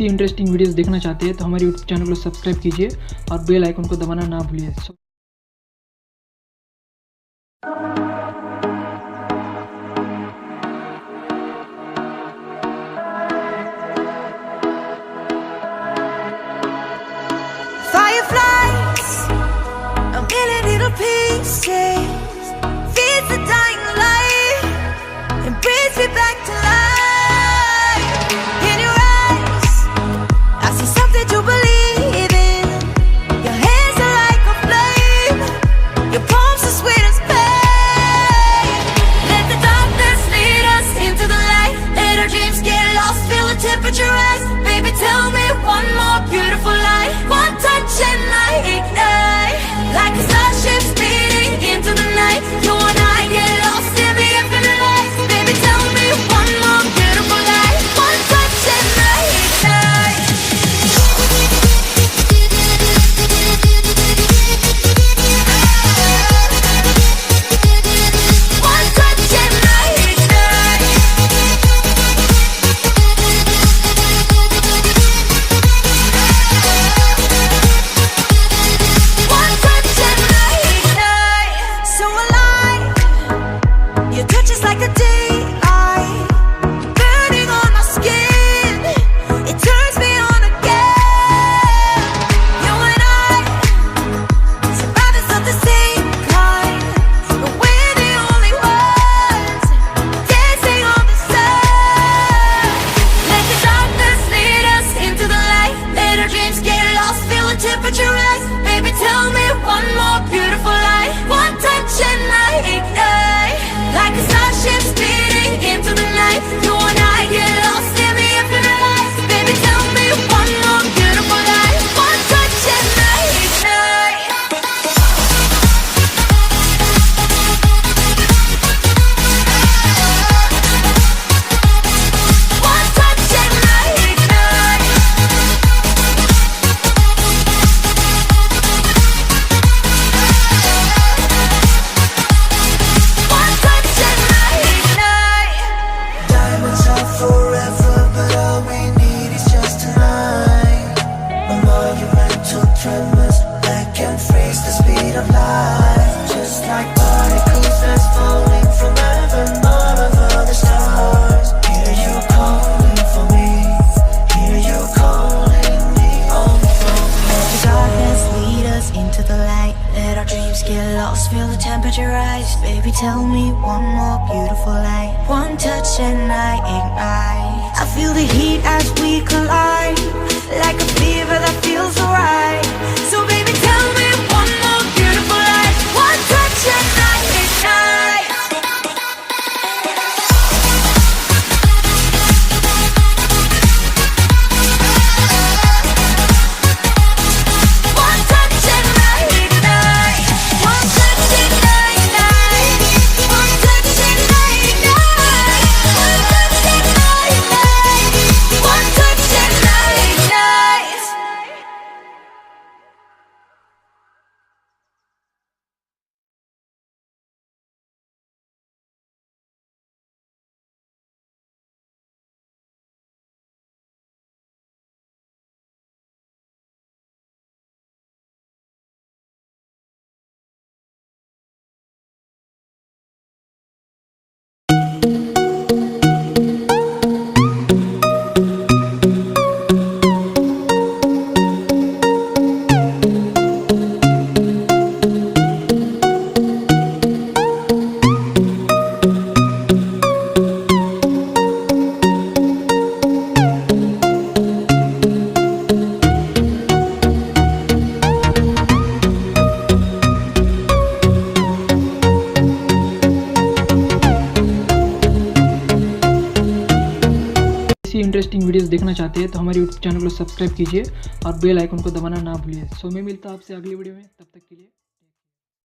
ऐसी interesting videos देखना चाहते हैं तो हमारे यूट्यूब चैनल को सब्सक्राइब कीजिए और बेल आइकन को दबाना ना भूलिए। Fireflies, a million little pieces, feeds the dying light and brings me back to life. In your eyes, I see something to believe in. Your hands are like a flame, your palms are sweet as pain. Let the darkness lead us into the light. Let our dreams get lost, feel the temperature rise. Baby, tell me one more beautiful lie. One touch and I ignite, like a starship speeding into the night. You and I get lost in the infinite light. Baby, tell me one more beautiful lie. One touch and I ignite. One touch and I ignite. One touch and I ignite. So alive, your touch is like a daylight, burning on my skin. It turns me on again. You and I, survivors of the same kind, but we're the only ones dancing on the sun. Let the darkness lead us into the light. Let our dreams get lost, feel the temperature rise. Baby, tell me one more beautiful lie. One touch and I ignite, like a starship speeding into the night. You and I get lost in the infinite light. Baby, tell me one more beautiful lie. One touch and I ignite. One touch and I ignite. One touch and I ignite. Diamonds are forever, but all we need is just tonight. A monumental tremors that can freeze the speed of light. Just like particles that's falling from heaven, all over the stars. Hear you calling for me, hear you calling me home from Let the darkness lead us into the light. Let our dreams get lost, feel the temperature rise. Baby, tell me one more beautiful lie. One touch and I ignite. I feel the heat as we collide, like a fever that feels alright. So baby, tell me one more beautiful lie. One touch and I ignite. One touch and I ignite. One touch and I ignite. One touch and I ignite. One touch and I ignite. One touch and I ignite. ऐसी interesting videos देखना चाहते हैं तो हमारे YouTube channel को subscribe कीजिए और bell icon को दबाना ना भूलिए। मैं मिलता हूं आपसे अगली वीडियो में, तब तक के लिए।